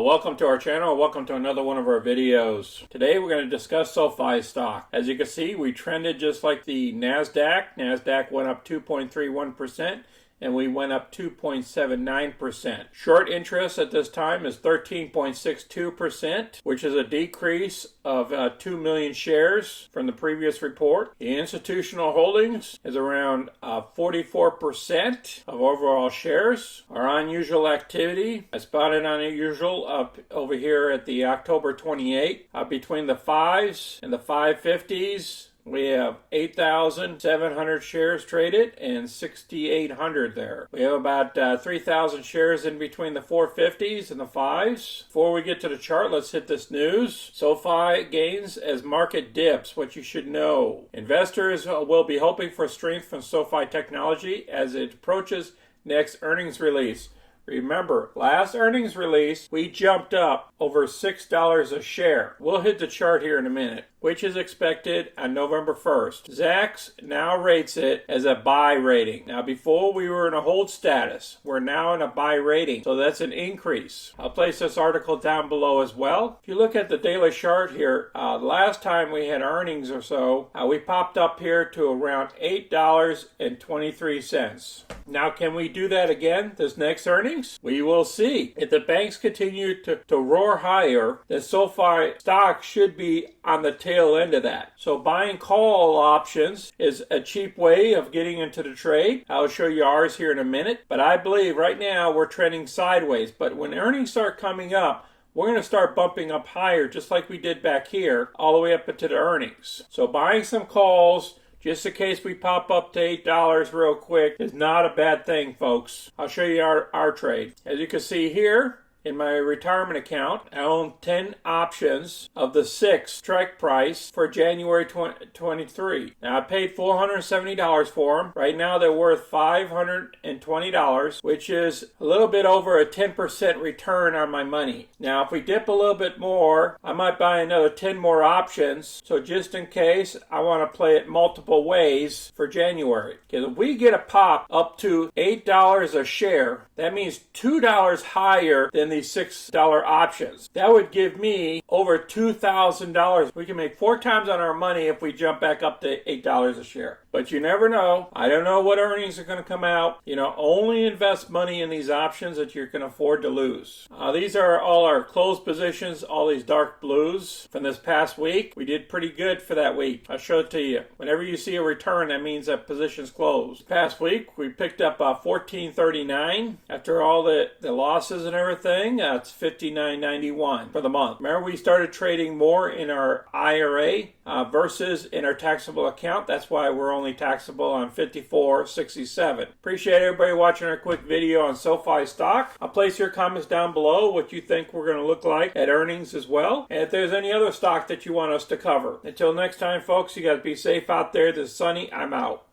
Welcome to our channel. Welcome to another one of our videos. Today we're going to discuss SOFI stock. As you can see, we trended just like the NASDAQ. NASDAQ went up 2.31%. and we went up 2.79%. Short interest at this time is 13.62%, which is a decrease of 2 million shares from the previous report. The institutional holdings is around 44% of overall shares. Our unusual activity, I spotted unusual up over here at the October 28, between the 5s and the 550s. We have 8,700 shares traded and 6,800 there. We have about 3,000 shares in between the 450s and the 5s. Before we get to the chart, let's hit this news. SOFI gains as market dips, what you should know. Investors will be hoping for strength from SoFi Technology as it approaches next earnings release. Remember, last earnings release, we jumped up over $6 a share. We'll hit the chart here in a minute, which is expected on November 1st. Zacks now rates it as a buy rating. Now, before we were in a hold status. We're now in a buy rating, so that's an increase. I'll place this article down below as well. If you look at the daily chart here, last time we had earnings or so, we popped up here to around $8.23. Now, can we do that again this next earnings? We will see. If the banks continue to roar higher, then SOFI stock should be on the tail end of that. So buying call options is a cheap way of getting into the trade. I'll show you ours here in a minute. But I believe right now we're trending sideways. But when earnings start coming up, we're going to start bumping up higher just like we did back here, all the way up into the earnings. So buying some calls, just in case we pop up to $8 real quick, is not a bad thing, folks. I'll show you our trade. As you can see here, in my retirement account, I own 10 options of the 6 strike price for January 2023. Now, I paid $470 for them. Right now, they're worth $520, which is a little bit over a 10% return on my money. Now, if we dip a little bit more, I might buy another 10 more options. So just in case, I want to play it multiple ways for January. Because if we get a pop up to $8 a share, that means $2 higher than these $6 options. That would give me over $2,000. We can make 4 times on our money if we jump back up to $8 a share. But you never know. I don't know what earnings are going to come out. Only invest money in these options that you can afford to lose. These are all our closed positions, all these dark blues from this past week. We did pretty good for that week. I'll show it to you. Whenever you see a return, that means that position's closed. Past week, we picked up $14.39. After all the losses and everything, it's $59.91 for the month. Remember, we started trading more in our IRA versus in our taxable account. That's why we're only taxable on $54.67. Appreciate everybody watching our quick video on SOFI stock. I'll place your comments down below what you think we're going to look like at earnings as well. And if there's any other stock that you want us to cover. Until next time, folks, you got to be safe out there. This is Sunny. I'm out.